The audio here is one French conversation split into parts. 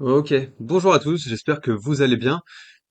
Ok, bonjour à tous, j'espère que vous allez bien.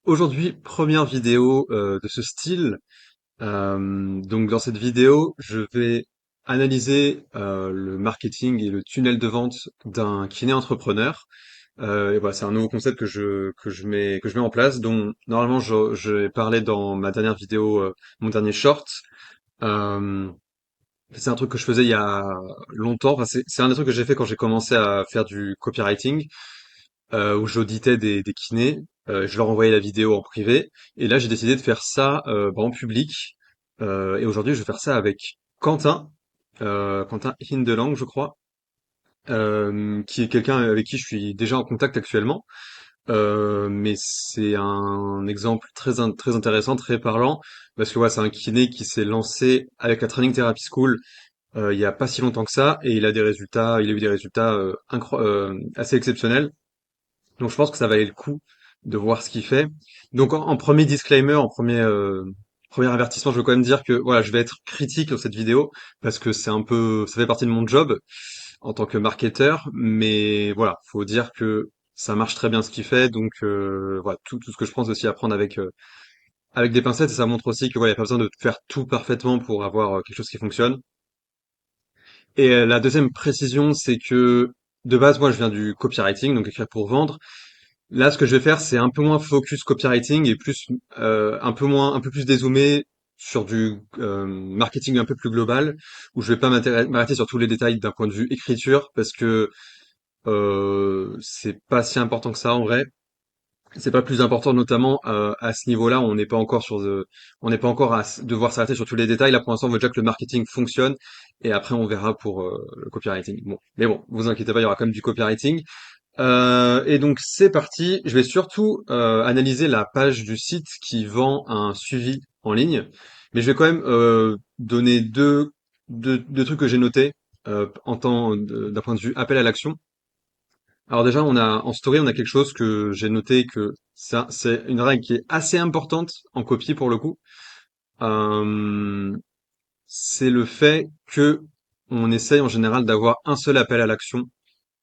Aujourd'hui, première vidéo de ce style. Donc dans cette vidéo, je vais analyser le marketing et le tunnel de vente d'un kiné entrepreneur. Et voilà, c'est un nouveau concept que je mets en place, dont normalement j'ai parlé dans ma dernière vidéo, mon dernier short. Euh, c'est un truc que je faisais il y a longtemps. Enfin, c'est un des trucs que j'ai fait quand j'ai commencé à faire du copywriting. Où j'auditais des kinés, je leur envoyais la vidéo en privé, et là j'ai décidé de faire ça en public, et aujourd'hui je vais faire ça avec Quentin Hindelang je crois, qui est quelqu'un avec qui je suis déjà en contact actuellement, mais c'est un exemple très intéressant, très parlant, parce que ouais, c'est un kiné qui s'est lancé avec la Training Therapy School il y a pas si longtemps que ça, et il a eu des résultats assez exceptionnels. Donc je pense que ça valait le coup de voir ce qu'il fait. Donc en premier disclaimer, premier avertissement, je veux quand même dire que voilà, je vais être critique dans cette vidéo parce que ça fait partie de mon job en tant que marketeur, mais voilà, faut dire que ça marche très bien ce qu'il fait, donc voilà, tout ce que je pense aussi à prendre avec des pincettes, et ça montre aussi que voilà, y a pas besoin de faire tout parfaitement pour avoir quelque chose qui fonctionne. Et la deuxième précision, c'est que de base, moi, je viens du copywriting, donc écrire pour vendre. Là, ce que je vais faire, c'est un peu moins focus copywriting et plus un peu plus dézoomé sur du marketing un peu plus global, où je vais pas m'arrêter sur tous les détails d'un point de vue écriture, parce que c'est pas si important que ça en vrai. C'est pas plus important, notamment à ce niveau-là, on n'est pas encore devoir s'arrêter sur tous les détails. Là, pour l'instant, on veut déjà que le marketing fonctionne, et après, on verra pour le copywriting. Bon, mais bon, vous inquiétez pas, il y aura quand même du copywriting. Et donc c'est parti. Je vais surtout analyser la page du site qui vend un suivi en ligne, mais je vais quand même donner deux trucs que j'ai notés d'un point de vue appel à l'action. Alors déjà, on a en story, on a quelque chose que j'ai noté que ça, c'est une règle qui est assez importante en copie pour le coup. Euh, c'est le fait que on essaye en général d'avoir un seul appel à l'action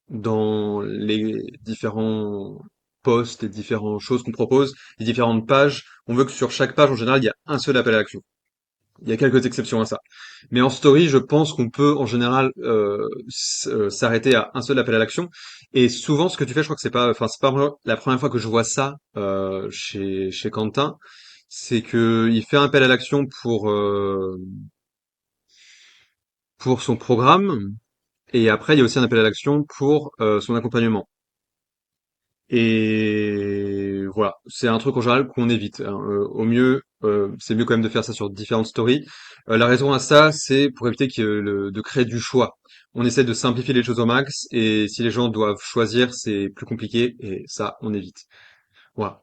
dans les différents posts, les différentes choses qu'on propose, les différentes pages. On veut que sur chaque page, en général, il y a un seul appel à l'action. Il y a quelques exceptions à ça. Mais en story, je pense qu'on peut en général s'arrêter à un seul appel à l'action. Et souvent, ce que tu fais, je crois que c'est pas vraiment la première fois que je vois ça chez Quentin, c'est que il fait un appel à l'action pour son programme, et après, il y a aussi un appel à l'action pour son accompagnement. Et voilà, c'est un truc en général qu'on évite, hein. Au mieux, c'est mieux quand même de faire ça sur différentes stories. La raison à ça, c'est pour éviter de créer du choix. On essaie de simplifier les choses au max, et si les gens doivent choisir, c'est plus compliqué, et ça, on évite. Voilà.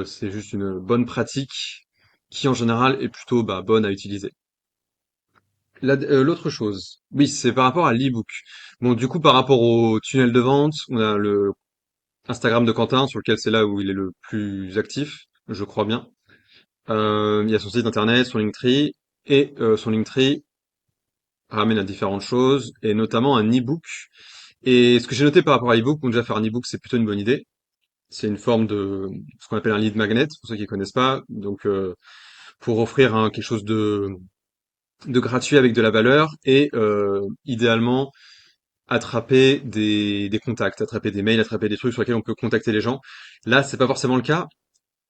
C'est juste une bonne pratique qui, en général, est plutôt bonne à utiliser. L'autre chose, oui, c'est par rapport à l'e-book. Bon, du coup, par rapport au tunnel de vente, on a le Instagram de Quentin, sur lequel c'est là où il est le plus actif, je crois bien. Il y a son site internet, son Linktree, et son Linktree ramène à différentes choses, et notamment un e-book. Et ce que j'ai noté par rapport à l'e-book, bon, déjà faire un e-book, c'est plutôt une bonne idée. C'est une forme de ce qu'on appelle un lead magnet, pour ceux qui connaissent pas. Donc, pour offrir quelque chose de gratuit avec de la valeur, et idéalement attraper des contacts, attraper des mails, attraper des trucs sur lesquels on peut contacter les gens. Là, c'est pas forcément le cas.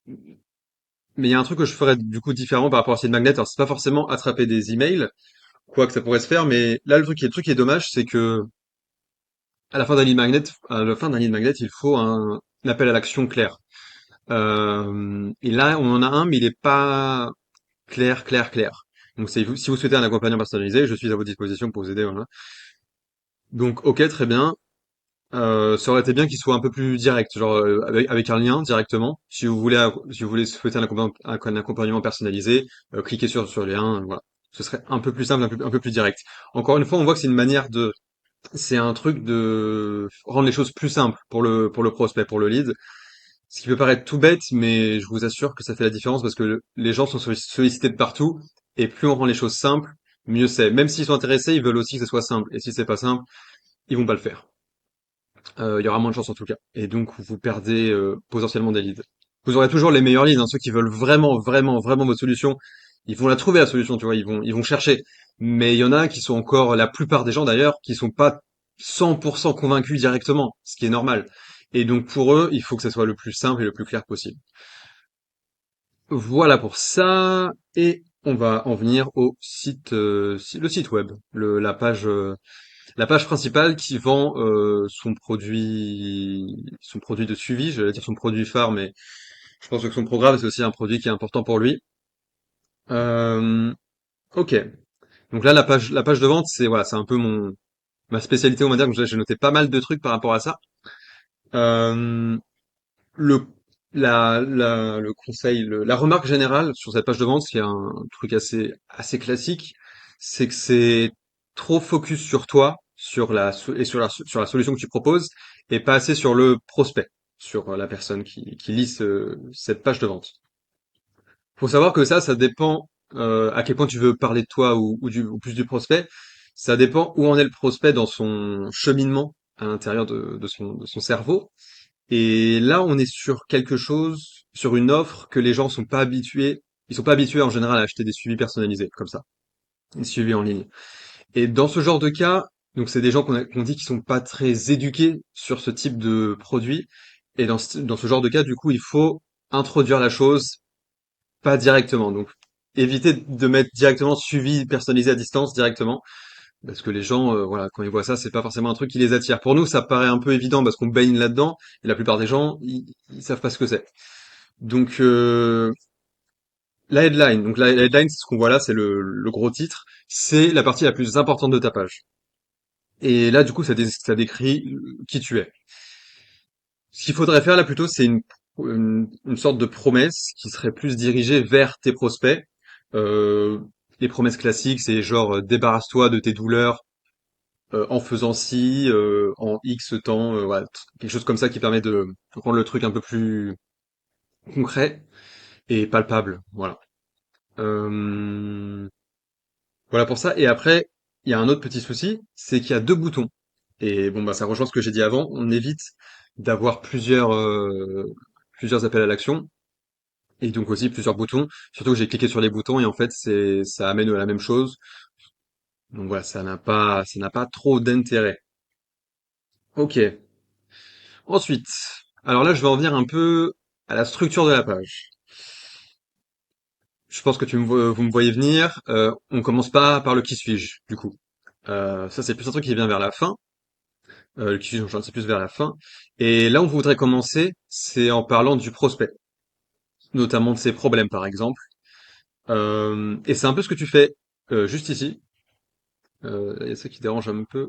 Mais il y a un truc que je ferais du coup différemment par rapport à Seed Magnet. Alors c'est pas forcément attraper des emails, quoi que ça pourrait se faire, mais là le truc qui est dommage, c'est que à la fin d'un lead magnet, il faut un appel à l'action clair. Et là, on en a un, mais il est pas clair. Donc si vous souhaitez un accompagnement personnalisé, je suis à votre disposition pour vous aider. Voilà. Donc ok, très bien. Ça aurait été bien qu'il soit un peu plus direct, genre avec un lien directement. Si vous voulez souhaiter un accompagnement personnalisé, cliquez sur le lien, voilà. Ce serait un peu plus simple, un peu plus direct. Encore une fois, on voit que c'est un truc de rendre les choses plus simples pour le prospect, pour le lead. Ce qui peut paraître tout bête, mais je vous assure que ça fait la différence parce que les gens sont sollicités de partout, et plus on rend les choses simples, mieux c'est. Même s'ils sont intéressés, ils veulent aussi que ce soit simple. Et si c'est pas simple, ils vont pas le faire. il y aura moins de chance en tout cas. Et donc vous perdez potentiellement des leads. Vous aurez toujours les meilleurs leads, hein, ceux qui veulent vraiment, vraiment, vraiment votre solution. Ils vont la trouver la solution, tu vois, ils vont chercher. Mais il y en a qui sont encore, la plupart des gens d'ailleurs, qui sont pas 100% convaincus directement, ce qui est normal. Et donc pour eux, il faut que ça soit le plus simple et le plus clair possible. Voilà pour ça. Et on va en venir au site, le site web, la page principale qui vend son produit de suivi, j'allais dire son produit phare, mais je pense que son programme c'est aussi un produit qui est important pour lui. Euh, ok. Donc là la page de vente c'est voilà c'est un peu mon ma spécialité on va dire. Donc j'ai noté pas mal de trucs par rapport à ça. Euh, le le conseil, la remarque générale sur cette page de vente, qui est un truc assez classique, c'est que c'est trop focus sur toi, et sur la solution que tu proposes, et pas assez sur le prospect, sur la personne qui lit cette page de vente. Faut savoir que ça dépend à quel point tu veux parler de toi ou plus du prospect. Ça dépend où en est le prospect dans son cheminement à l'intérieur de son cerveau. Et là, on est sur quelque chose, sur une offre que les gens sont pas habitués. Ils sont pas habitués en général à acheter des suivis personnalisés comme ça, des suivis en ligne. Et dans ce genre de cas, donc c'est des gens qu'on dit qui sont pas très éduqués sur ce type de produit. Et dans ce genre de cas, du coup, il faut introduire la chose pas directement. Donc éviter de mettre directement suivi personnalisé à distance directement. Parce que les gens, voilà, quand ils voient ça, c'est pas forcément un truc qui les attire. Pour nous, ça paraît un peu évident parce qu'on baigne là-dedans, et la plupart des gens, ils savent pas ce que c'est. Donc la headline, la headline, c'est ce qu'on voit là, c'est le gros titre, c'est la partie la plus importante de ta page. Et là, du coup, ça décrit qui tu es. Ce qu'il faudrait faire là plutôt, c'est une sorte de promesse qui serait plus dirigée vers tes prospects. Euh, les promesses classiques, c'est genre débarrasse-toi de tes douleurs en faisant ci, en X temps, voilà, quelque chose comme ça qui permet de rendre le truc un peu plus concret et palpable. Voilà. Euh, voilà pour ça. Et après, il y a un autre petit souci, c'est qu'il y a deux boutons. Et bon, bah ça rejoint ce que j'ai dit avant. On évite d'avoir plusieurs appels à l'action et donc aussi plusieurs boutons. Surtout que j'ai cliqué sur les boutons et en fait, ça amène à la même chose. Donc voilà, ça n'a pas trop d'intérêt. Ok. Ensuite, alors là, je vais en venir un peu à la structure de la page. Je pense que vous me voyez venir. On commence pas par le qui suis-je, du coup. Ça, c'est plus un truc qui vient vers la fin. Le qui suis-je, c'est plus vers la fin. Et là, on voudrait commencer, c'est en parlant du prospect, notamment de ses problèmes, par exemple. Et c'est un peu ce que tu fais juste ici. Il y a ça qui dérange un peu.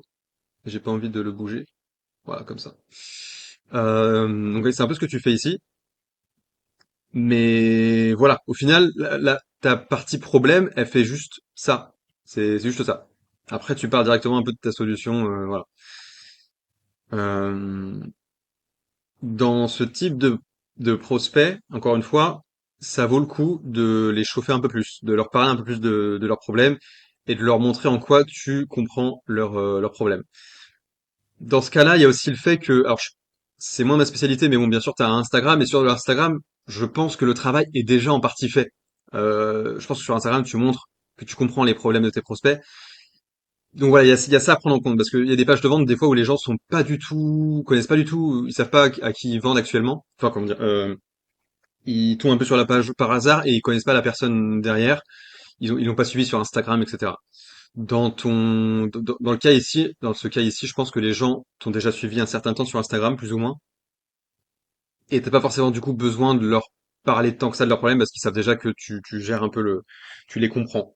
J'ai pas envie de le bouger. Voilà, comme ça. Donc, oui, c'est un peu ce que tu fais ici. Mais voilà, au final, ta partie problème, elle fait juste ça. C'est juste ça. Après, tu parles directement un peu de ta solution, voilà. Euh, dans ce type de prospect, encore une fois, ça vaut le coup de les chauffer un peu plus, de leur parler un peu plus de leurs problèmes et de leur montrer en quoi tu comprends leurs problèmes. Dans ce cas-là, il y a aussi le fait que, c'est moins ma spécialité, mais bon, bien sûr, tu as Instagram, et sur Instagram, je pense que le travail est déjà en partie fait. Je pense que sur Instagram, tu montres que tu comprends les problèmes de tes prospects. Donc voilà, il y a ça à prendre en compte, parce qu'il y a des pages de vente, des fois, où les gens sont pas du tout, connaissent pas du tout, ils savent pas à qui ils vendent actuellement. Enfin, comment dire, ils tombent un peu sur la page par hasard, et ils connaissent pas la personne derrière. Ils l'ont pas suivi sur Instagram, etc. Dans le cas ici, dans ce cas ici, je pense que les gens t'ont déjà suivi un certain temps sur Instagram, plus ou moins, et t'as pas forcément du coup besoin de leur parler tant que ça de leurs problèmes parce qu'ils savent déjà que tu gères un peu tu les comprends.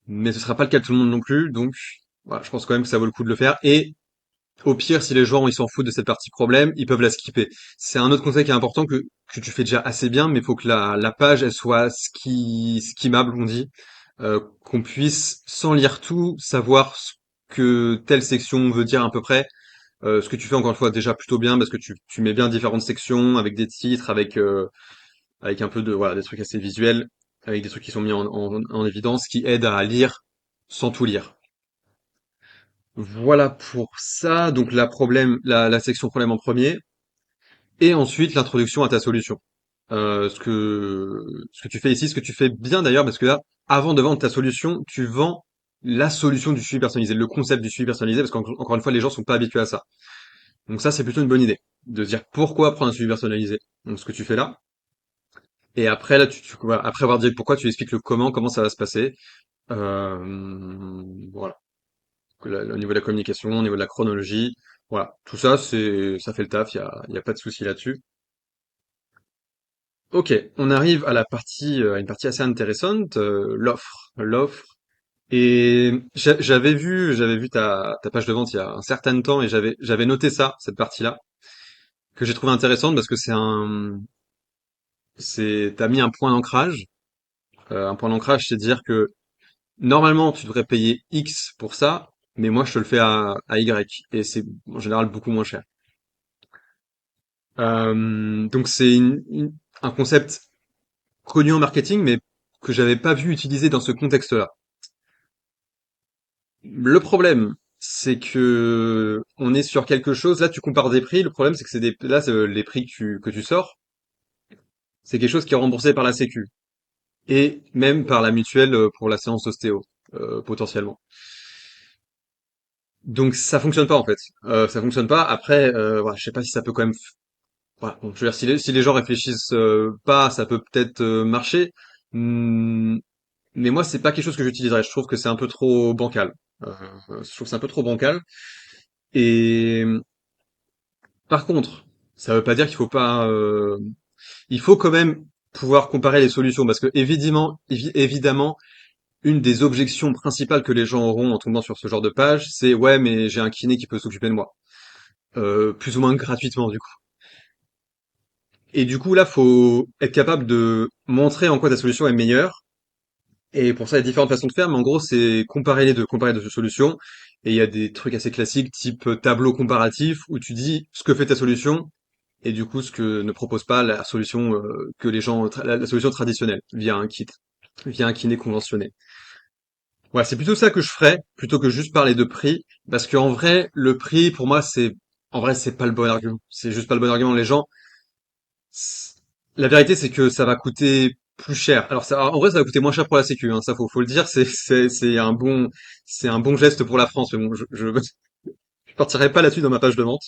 Mais ce sera pas le cas de tout le monde non plus, donc voilà, je pense quand même que ça vaut le coup de le faire. Et au pire, si les gens ils s'en foutent de cette partie problème, ils peuvent la skipper. C'est un autre conseil qui est important que tu fais déjà assez bien, mais il faut que la page elle soit skimmable, on dit, qu'on puisse sans lire tout savoir ce que telle section veut dire à peu près. Ce que tu fais encore une fois déjà plutôt bien parce que tu mets bien différentes sections avec des titres, avec un peu de voilà des trucs assez visuels, avec des trucs qui sont mis en évidence, qui aident à lire sans tout lire. Voilà pour ça. Donc la section problème en premier, et ensuite l'introduction à ta solution. Ce que tu fais ici, ce que tu fais bien d'ailleurs, parce que là, avant de vendre ta solution, tu vends la solution du suivi personnalisé, le concept du suivi personnalisé, parce qu'encore une fois, les gens sont pas habitués à ça. Donc ça, c'est plutôt une bonne idée, de se dire pourquoi prendre un suivi personnalisé. Donc ce que tu fais là, et après là, voilà, après avoir dit le pourquoi, tu expliques le comment ça va se passer. Voilà. Au niveau de la communication, au niveau de la chronologie, voilà. Tout ça, ça fait le taf, y a pas de souci là-dessus. Ok, on arrive à une partie assez intéressante, l'offre. Et j'avais vu ta page de vente il y a un certain temps et j'avais noté ça, cette partie-là, que j'ai trouvé intéressante parce que t'as mis un point d'ancrage. Un point d'ancrage, c'est dire que normalement tu devrais payer X pour ça, mais moi je te le fais à Y et c'est en général beaucoup moins cher. Donc c'est un concept connu en marketing, mais que j'avais pas vu utilisé dans ce contexte-là. Le problème, c'est que on est sur quelque chose. Là, tu compares des prix. Le problème, c'est que les prix que tu sors, c'est quelque chose qui est remboursé par la Sécu et même par la mutuelle pour la séance ostéo potentiellement. Donc ça fonctionne pas en fait. Ça fonctionne pas. Après, voilà, je sais pas si ça peut quand même. Voilà, bon, je veux dire, si les gens réfléchissent pas, ça peut peut-être marcher. Hmm, mais moi, c'est pas quelque chose que j'utiliserais. Je trouve que c'est un peu trop bancal. Je trouve que c'est un peu trop bancal. Et par contre, ça veut pas dire qu'il faut pas. Il faut quand même pouvoir comparer les solutions parce que évidemment, une des objections principales que les gens auront en tombant sur ce genre de page, c'est ouais, mais j'ai un kiné qui peut s'occuper de moi, plus ou moins gratuitement du coup. Et du coup là, faut être capable de montrer en quoi ta solution est meilleure. Et pour ça, il y a différentes façons de faire, mais en gros, c'est comparer deux solutions. Et il y a des trucs assez classiques, type tableau comparatif, où tu dis ce que fait ta solution et du coup ce que ne propose pas la solution que les gens la solution traditionnelle via un kiné conventionné. Ouais, c'est plutôt ça que je ferais plutôt que juste parler de prix parce qu'en vrai le prix pour moi c'est pas le bon argument. C'est juste pas le bon argument. Les gens c- la vérité c'est que ça va coûter plus cher. Alors ça en vrai ça va coûter moins cher pour la sécu hein, ça faut le dire, c'est un bon geste pour la France mais bon je partirai pas là-dessus dans ma page de vente.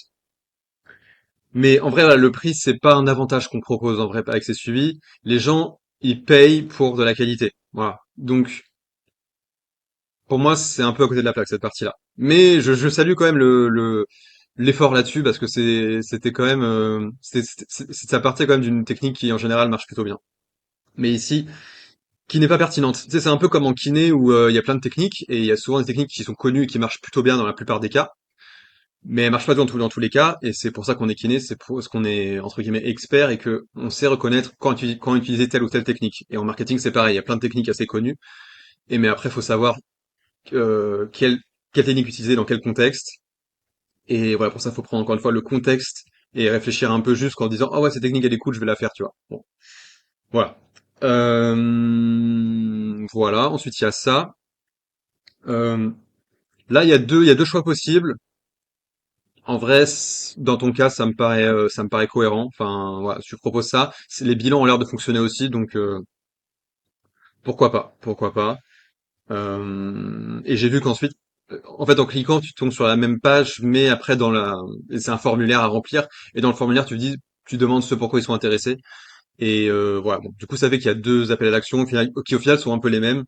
Mais en vrai, voilà, le prix, c'est pas un avantage qu'on propose en vrai avec ces suivis. Les gens, ils payent pour de la qualité. Voilà. Donc, pour moi, c'est un peu à côté de la plaque, cette partie-là. Mais je salue quand même l'effort là-dessus parce que c'était quand même, ça partait quand même d'une technique qui en général marche plutôt bien. Mais ici, qui n'est pas pertinente. Tu sais, c'est un peu comme en kiné où il y a plein de techniques et il y a souvent des techniques qui sont connues et qui marchent plutôt bien dans la plupart des cas. Mais elle marche pas dans tous les cas, et c'est pour ça qu'on est kiné, c'est pour ce qu'on est entre guillemets expert et que on sait reconnaître quand utiliser telle ou telle technique. Et en marketing, c'est pareil, il y a plein de techniques assez connues, et mais après, faut savoir euh, quelle, quelle technique utiliser dans quel contexte. Et voilà, pour ça, faut prendre encore une fois le contexte et réfléchir un peu juste en disant, ah ouais, cette technique elle est cool, je vais la faire, tu vois. Bon, voilà. Voilà. Ensuite, il y a ça. Euh, Là, il y a deux choix possibles. En vrai, dans ton cas, ça me paraît cohérent. Enfin, voilà, si tu proposes ça. Les bilans ont l'air de fonctionner aussi, donc pourquoi pas, pourquoi pas. Et j'ai vu qu'ensuite, en fait, en cliquant, tu tombes sur la même page, mais après et c'est un formulaire à remplir. Et dans le formulaire, tu demandes ce pourquoi ils sont intéressés. Et voilà. Bon, du coup, ça fait qu'il y a deux appels à l'action qui au final sont un peu les mêmes.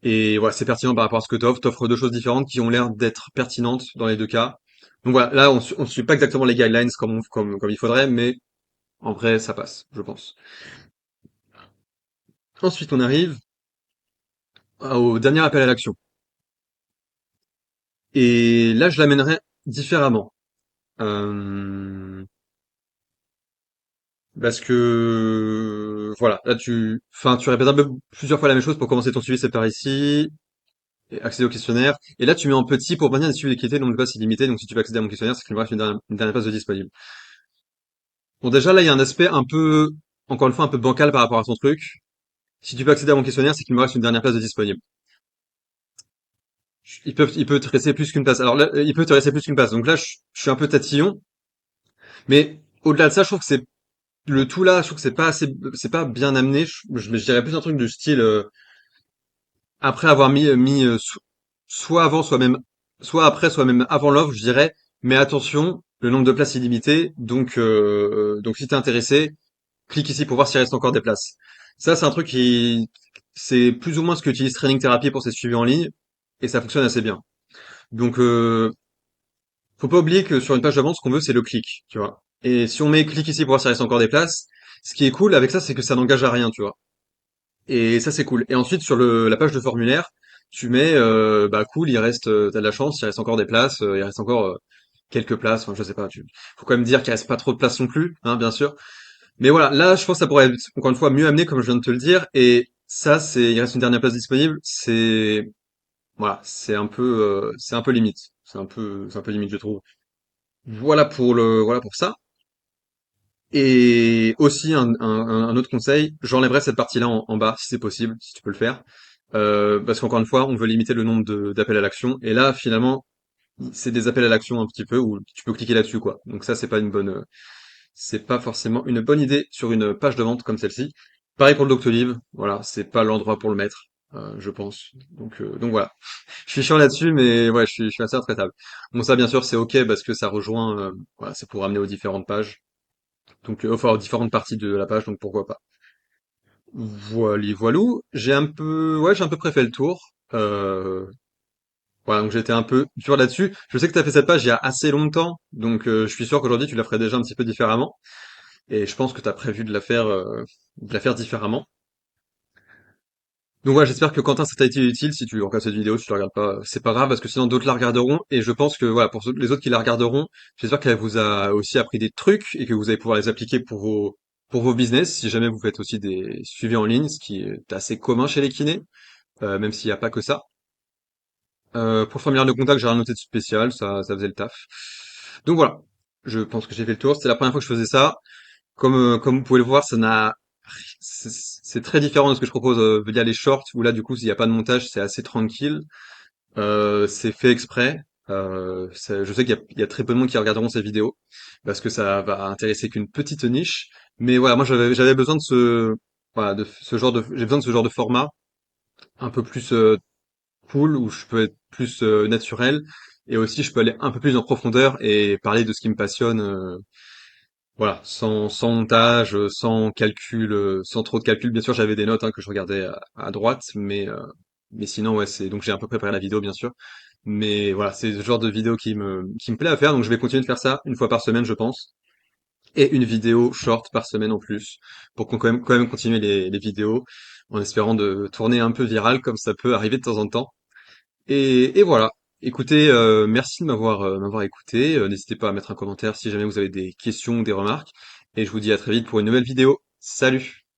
Et voilà, c'est pertinent par rapport à ce que t'offres. T'offres deux choses différentes qui ont l'air d'être pertinentes dans les deux cas. Donc voilà, là, on suit pas exactement les guidelines comme il faudrait, mais en vrai, ça passe, je pense. Ensuite, on arrive au dernier appel à l'action. Et là, je l'amènerai différemment. Euh, Parce que, voilà, là, tu répètes un peu plusieurs fois la même chose pour commencer ton suivi, c'est par ici, et accéder au questionnaire. Et là, tu mets en petit pour maintenir des suivis d'équité, donc de passe illimité. Donc, si tu veux accéder à mon questionnaire, c'est qu'il me reste une dernière place de disponible. Bon, déjà, là, il y a un aspect un peu, encore une fois, un peu bancal par rapport à ton truc. Si tu peux accéder à mon questionnaire, c'est qu'il me reste une dernière place de disponible. il peut te rester plus qu'une place. Alors là, il peut te rester plus qu'une place. Donc là, je suis un peu tatillon, mais au-delà de ça, je trouve que c'est le tout là. Je trouve que c'est pas bien amené. Je dirais plus un truc du style après avoir mis soit avant, soit après, soit même avant l'offre, je dirais. Mais attention, le nombre de places est limité. Donc si t'es intéressé, clique ici pour voir s'il reste encore des places. Ça, c'est un truc c'est plus ou moins ce qu'utilise Training Therapy pour ses suivis en ligne, et ça fonctionne assez bien. Donc, faut pas oublier que sur une page de vente, ce qu'on veut, c'est le clic, tu vois. Et si on met clic ici pour voir s'il reste encore des places, ce qui est cool avec ça, c'est que ça n'engage à rien, tu vois. Et ça, c'est cool. Et ensuite, sur la page de formulaire, tu mets, bah cool, t'as de la chance, il reste encore des places, il reste encore quelques places, enfin, je sais pas. Faut quand même dire qu'il reste pas trop de places non plus, hein, bien sûr. Mais voilà, là, je pense que ça pourrait être, encore une fois, mieux amené, comme je viens de te le dire. Et ça, il reste une dernière place disponible. Voilà, c'est un peu limite. C'est un peu limite, je trouve. Voilà pour ça. Et aussi, un autre conseil, j'enlèverai cette partie-là en bas, si c'est possible, si tu peux le faire. Parce qu'encore une fois, on veut limiter le nombre d'appels à l'action. Et là, finalement, c'est des appels à l'action un petit peu où tu peux cliquer là-dessus, quoi. Donc ça, c'est pas forcément une bonne idée sur une page de vente comme celle-ci. Pareil pour le Doctolib, voilà, c'est pas l'endroit pour le mettre, je pense. Donc voilà. Je suis chiant là-dessus, mais ouais, je suis assez intraitable. Bon, ça, bien sûr, c'est ok parce que ça rejoint, voilà, c'est pour ramener aux différentes pages. Donc, enfin, aux différentes parties de la page, donc pourquoi pas. Voilou. J'ai un peu préfet le tour. Voilà, donc j'étais un peu dur là-dessus. Je sais que tu as fait cette page il y a assez longtemps, donc je suis sûr qu'aujourd'hui tu la ferais déjà un petit peu différemment. Et je pense que tu as prévu de la faire différemment. Donc voilà, j'espère que Quentin, ça t'a été utile. Si tu regardes cette vidéo, si tu la regardes pas, c'est pas grave parce que sinon d'autres la regarderont. Et je pense que voilà, pour les autres qui la regarderont, j'espère qu'elle vous a aussi appris des trucs et que vous allez pouvoir les appliquer pour vos business. Si jamais vous faites aussi des suivis en ligne, ce qui est assez commun chez les kinés, même s'il n'y a pas que ça. Pour le formulaire de contact, j'ai rien noté de spécial, ça faisait le taf. Donc voilà, je pense que j'ai fait le tour. C'était la première fois que je faisais ça. Comme vous pouvez le voir, c'est très différent de ce que je propose via les shorts, où là, du coup, s'il n'y a pas de montage, c'est assez tranquille. C'est fait exprès. Je sais il y a très peu de monde qui regarderont ces vidéos, parce que ça va intéresser qu'une petite niche. Mais voilà, moi, j'avais besoin voilà, j'ai besoin de ce genre de format, un peu plus cool, où je peux être plus naturel, et aussi je peux aller un peu plus en profondeur et parler de ce qui me passionne. Voilà, sans montage, sans calcul, sans trop de calcul. Bien sûr, j'avais des notes hein, que je regardais à droite, mais sinon, ouais, donc j'ai un peu préparé la vidéo, bien sûr. Mais voilà, c'est le genre de vidéo qui me plaît à faire, donc je vais continuer de faire ça une fois par semaine, je pense, et une vidéo short par semaine en plus, pour qu'on quand même continuer les vidéos, en espérant de tourner un peu viral, comme ça peut arriver de temps en temps. Et voilà. Écoutez, merci de m'avoir écouté. N'hésitez pas à mettre un commentaire si jamais vous avez des questions ou des remarques. Et je vous dis à très vite pour une nouvelle vidéo. Salut!